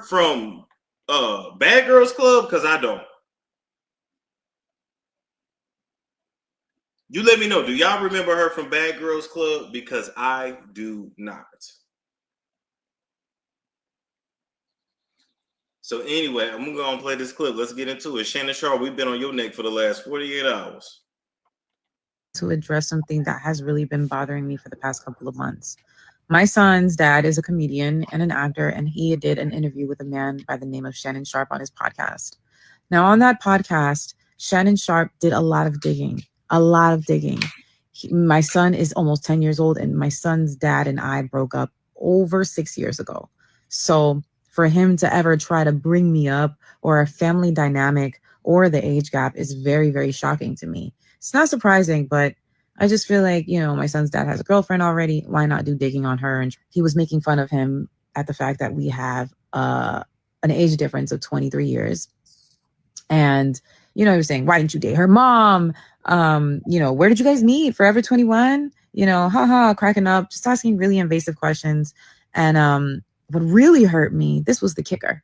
from Bad Girls Club? Because I don't. You let me know. Do y'all remember her from Bad Girls Club? Because I do not. So anyway, I'm going to go and play this clip. Let's get into it. Shannon Sharpe, we've been on your neck for the last 48 hours. To address something that has really been bothering me for the past couple of months. My son's dad is a comedian and an actor, and he did an interview with a man by the name of Shannon Sharpe on his podcast. Now, on that podcast, Shannon Sharpe did a lot of digging. My son is almost 10 years old, and my son's dad and I broke up over 6 years ago. So for him to ever try to bring me up, or a family dynamic, or the age gap is very, very shocking to me. It's not surprising, but I just feel like, my son's dad has a girlfriend already. Why not do digging on her? And he was making fun of him at the fact that we have an age difference of 23 years. And, he was saying, why didn't you date her mom? Where did you guys meet? Forever 21? Cracking up, just asking really invasive questions. And what really hurt me, this was the kicker,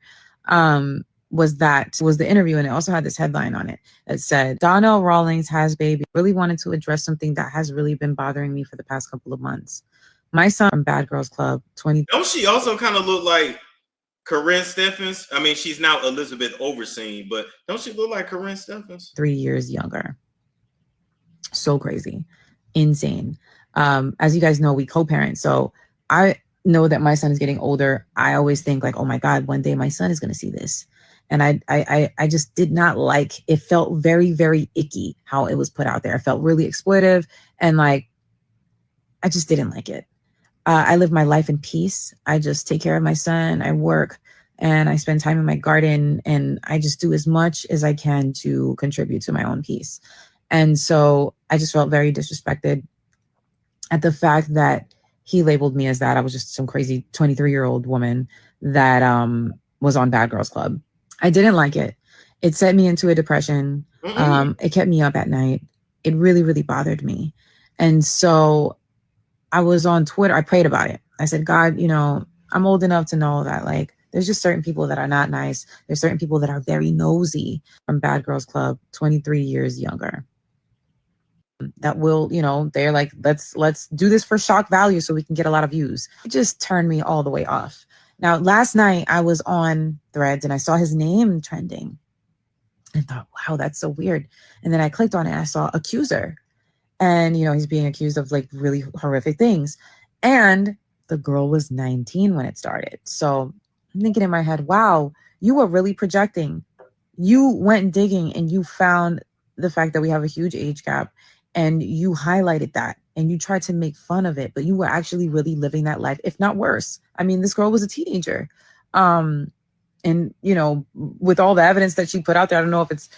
was the interview, and it also had this headline on it that said, Donnell Rawlings has baby. Really wanted to address something that has really been bothering me for the past couple of months. My son from Bad Girls Club, 20. Don't she also kind of look like Corinne Steffens? I mean, she's now Elizabeth Overseen, but don't she look like Corinne Steffens? 3 years younger. So crazy. Insane. As you guys know, we co-parent. So I know that my son is getting older. I always think like, oh my God, one day my son is going to see this. And I just did not like, it felt very, very icky how it was put out there. It felt really exploitive. And like, I just didn't like it. I live my life in peace. I just take care of my son. I work and I spend time in my garden, and I just do as much as I can to contribute to my own peace. And so I just felt very disrespected at the fact that he labeled me as that. I was just some crazy 23-year-old woman that was on Bad Girls Club. I didn't like it. It set me into a depression. It kept me up at night. It really, really bothered me. And so I was on Twitter. I prayed about it. I said, God, I'm old enough to know that like, there's just certain people that are not nice. There's certain people that are very nosy from Bad Girls Club, 23 years younger. That will, they're like, let's do this for shock value so we can get a lot of views. It just turned me all the way off. Now, last night I was on Threads and I saw his name trending and thought, wow, that's so weird. And then I clicked on it and I saw accuser. And, he's being accused of like really horrific things. And the girl was 19 when it started. So I'm thinking in my head, wow, you were really projecting. You went digging and you found the fact that we have a huge age gap, and you highlighted that and you tried to make fun of it, but you were actually really living that life, if not worse. I mean, this girl was a teenager. And, with all the evidence that she put out there, I don't know if it's,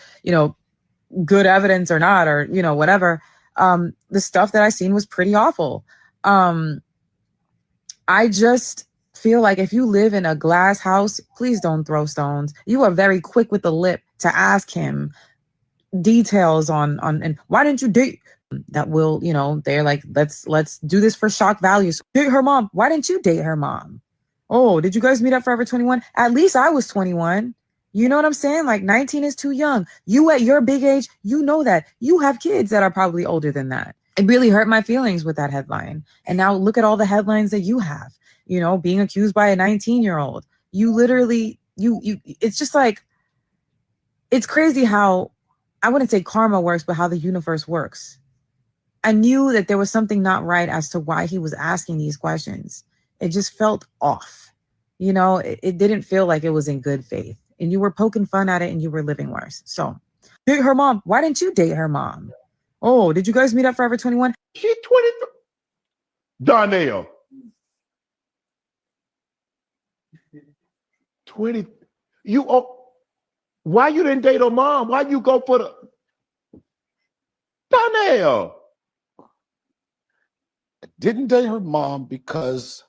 good evidence or not, or, whatever. The stuff that I seen was pretty awful. I just feel like if you live in a glass house, please don't throw stones. You are very quick with the lip to ask him details on and why didn't you date? That will, they're like, let's do this for shock value. So, date her mom. Why didn't you date her mom? Oh, did you guys meet up Forever 21? At least I was 21. You know what I'm saying? Like 19 is too young. You at your big age, that you have kids that are probably older than that. It really hurt my feelings with that headline. And now look at all the headlines that you have, being accused by a 19-year-old. You literally, it's just like, it's crazy how, I wouldn't say karma works, but how the universe works. I knew that there was something not right as to why he was asking these questions. It just felt off. It didn't feel like it was in good faith. And you were poking fun at it and you were living worse. So, date her mom. Why didn't you date her mom? Oh, did you guys meet up Forever 21? She's 23. Donnell. 20. Why you didn't date her mom? Why you go for the Donnell? Didn't date her mom because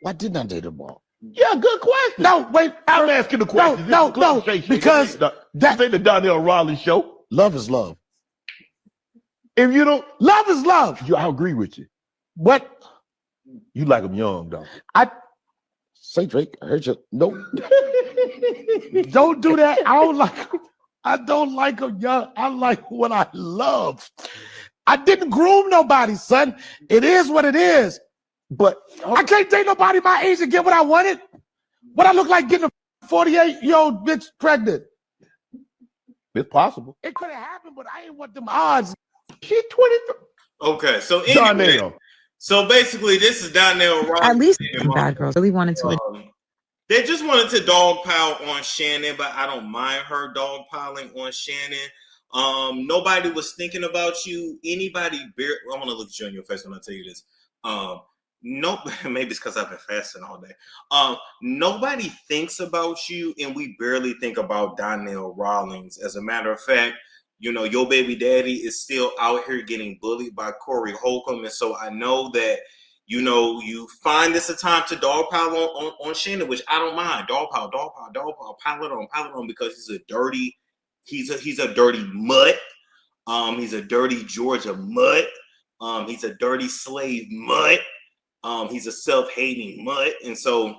why didn't I date her mom? Yeah, good question. No, wait. I'm asking the question. No, because that ain't the Donnell Rawlings show. Love is love. If you don't, love is love. I agree with you. What? You like them young, though. say Drake. I heard you. Nope. Don't do that. I don't like him. I don't like him, young. I like what I love. I didn't groom nobody, son. It is what it is. But I can't date nobody my age and get what I wanted. What I look like getting a 48-year-old bitch pregnant. It's possible. It could have happened, but I ain't want them odds. She 23. Okay, so anyway, Donnell. so basically, this is Donnell Rawlings. At least bad girls really wanted to. They just wanted to dogpile on Shannon, but I don't mind her dogpiling on Shannon. Nobody was thinking about you. Anybody, I want to look at you in your face when I tell you this. No, maybe it's because I've been fasting all day. Nobody thinks about you, and we barely think about Donnell Rawlings. As a matter of fact, you know, your baby daddy is still out here getting bullied by Corey Holcomb, and so I know that, you know, you find this a time to dogpile on Shannon, which I don't mind. Dogpile, pile it on, because he's a dirty mutt. He's a dirty Georgia mutt. He's a dirty slave mutt. He's a self-hating mutt, and so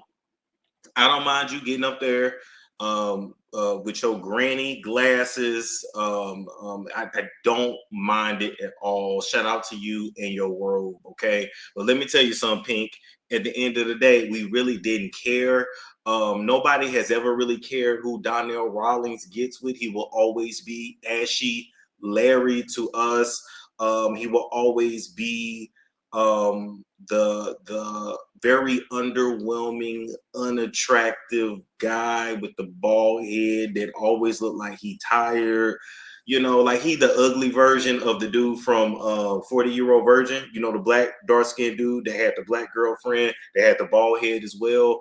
I don't mind you getting up there with your granny glasses. I don't mind it at all. Shout out to you and your robe, okay? But let me tell you something, Pink. At the end of the day, we really didn't care. Nobody has ever really cared who Donnell Rawlings gets with. He will always be Ashy Larry to us. He will always be the very underwhelming, unattractive guy with the bald head that always looked like he tired. You know, like he the ugly version of the dude from 40-Year-Old Virgin. You know, the black dark-skinned dude that had the black girlfriend that had the bald head as well.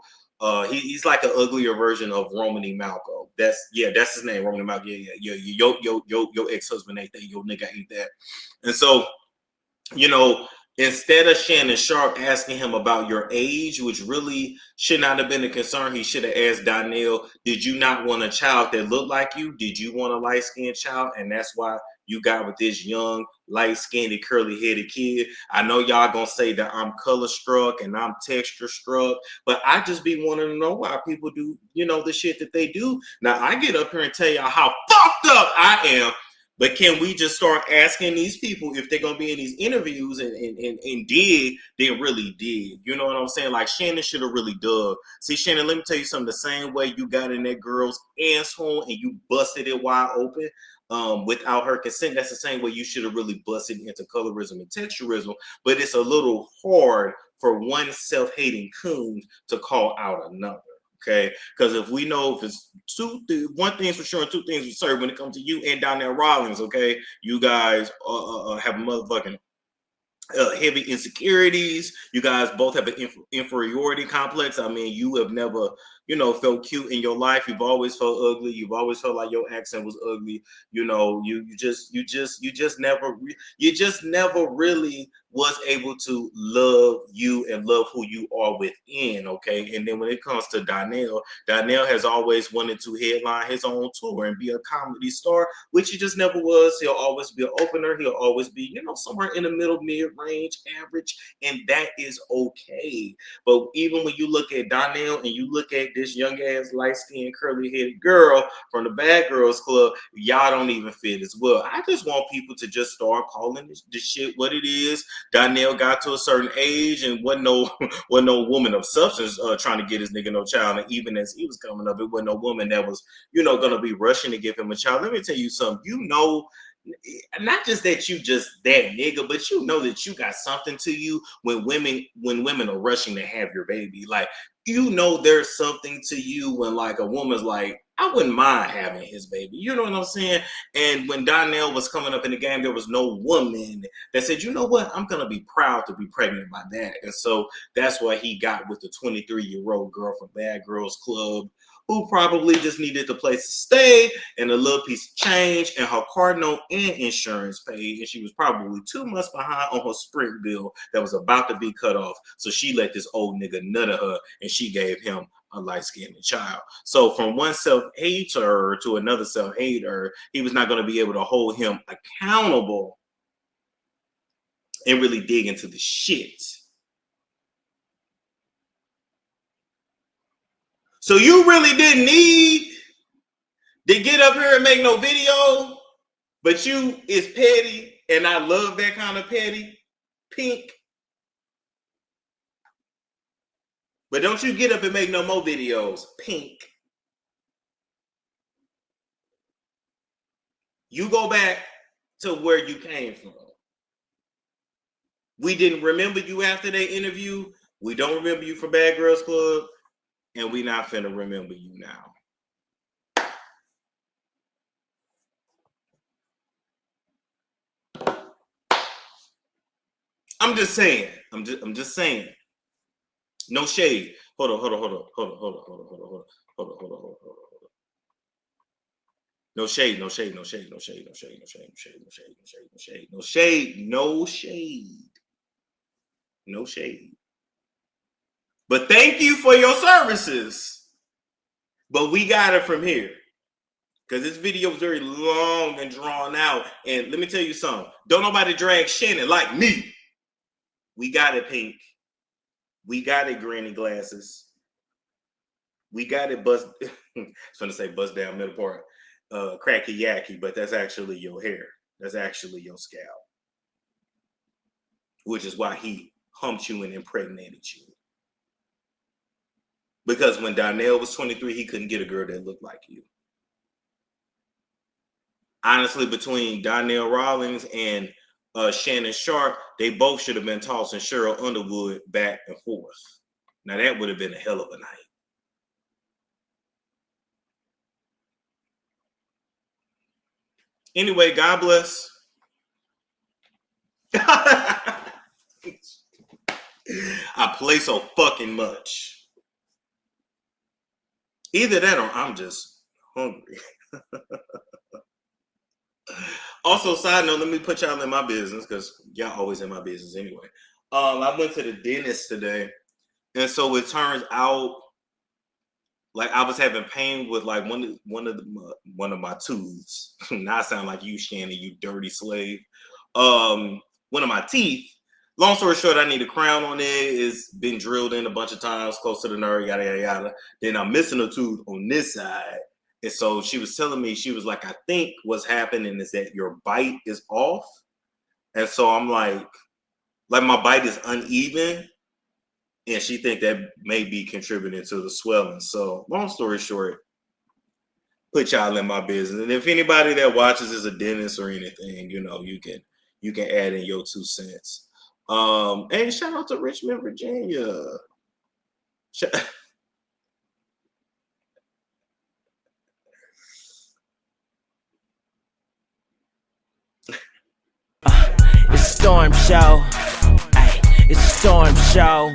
He's like an uglier version of Romany Malco. That's his name, Romany Malco. Your ex-husband ain't that. Your nigga ain't that. And so, you know, instead of Shannon Sharpe asking him about your age, which really should not have been a concern, he should have asked Donnell, did you not want a child that looked like you? Did you want a light-skinned child? And that's why you got with this young, light-skinned, curly-headed kid. I know y'all gonna say that I'm color-struck and I'm texture-struck, but I just be wanting to know why people do, you know, the shit that they do. Now, I get up here and tell y'all how fucked up I am. But can we just start asking these people if they're gonna be in these interviews and dig, then really dig? You know what I'm saying? Like Shannon should have really dug. See, Shannon, let me tell you something. The same way you got in that girl's asshole and you busted it wide open without her consent, that's the same way you should have really busted into colorism and texturism. But it's a little hard for one self-hating coon to call out another. Okay, because if we know if it's one thing's for sure and two things for certain when it comes to you and Donnell Rawlings, okay, you guys have motherfucking heavy insecurities. You guys both have an inferiority complex. I mean, you have never, you know, felt cute in your life. You've always felt ugly. You've always felt like your accent was ugly. You know, you just never really was able to love you and love who you are within. Okay, and then when it comes to Donnell has always wanted to headline his own tour and be a comedy star, which he just never was. He'll always be an opener. He'll always be, you know, somewhere in the middle, mid-range, average, and that is okay. But even when you look at Donnell and you look at this young ass light-skinned curly-headed girl from the Bad Girls Club, y'all don't even fit as well. I just want people to just start calling this shit what it is. Donnell got to a certain age and wasn't no woman of substance trying to get his nigga no child. And even as he was coming up, it wasn't no woman that was, you know, gonna be rushing to give him a child. Let me tell you something. You know, not just that you just that nigga, but you know that you got something to you when women are rushing to have your baby. Like, you know, there's something to you when like a woman's like, I wouldn't mind having his baby. You know what I'm saying? And when Donnell was coming up in the game, there was no woman that said, you know what, I'm gonna be proud to be pregnant by that. And so that's why he got with the 23-year-old girl from Bad Girls Club, who probably just needed the place to stay and a little piece of change and her car note and insurance paid. And she was probably 2 months behind on her Sprint bill that was about to be cut off. So she let this old nigga nut at her and she gave him a light-skinned child. So from one self-hater to another self-hater, he was not going to be able to hold him accountable and really dig into the shit. So you really didn't need to get up here and make no video, but you is petty, and I love that kind of petty, Pink. But don't you get up and make no more videos, Pink. You go back to where you came from. We didn't remember you after that interview. We don't remember you for Bad Girls Club. And we not finna remember you now. I'm just saying. I'm just saying. No shade. Hold on. No shade. But thank you for your services. But we got it from here. Because this video is very long and drawn out. And let me tell you something. Don't nobody drag Shannon like me. We got it, Pink. We got it, Granny Glasses. We got it, bust. I was going to say bust down middle part. Cracky yacky, but that's actually your hair. That's actually your scalp. Which is why he humped you and impregnated you. Because when Donnell was 23, he couldn't get a girl that looked like you. Honestly, between Donnell Rawlings and Shannon Sharpe, they both should have been tossing Cheryl Underwood back and forth. Now, that would have been a hell of a night. Anyway, God bless. I play so fucking much. Either that or I'm just hungry. Also, side note, let me put y'all in my business because y'all always in my business anyway. I went to the dentist today, and so it turns out like I was having pain with like one of my tooths. Now I sound like you, Shannon, you dirty slave. One of my teeth. Long story short, I need a crown on it. It's been drilled in a bunch of times, close to the nerve, yada yada yada. Then I'm missing a tooth on this side. And so she was telling me, she was like, I think what's happening is that your bite is off. And so I'm like my bite is uneven. And she think that may be contributing to the swelling. So long story short, put y'all in my business. And if anybody that watches is a dentist or anything, you know, you can add in your 2 cents. And shout out to Richmond, Virginia. It's a storm show. Ay, it's a storm show.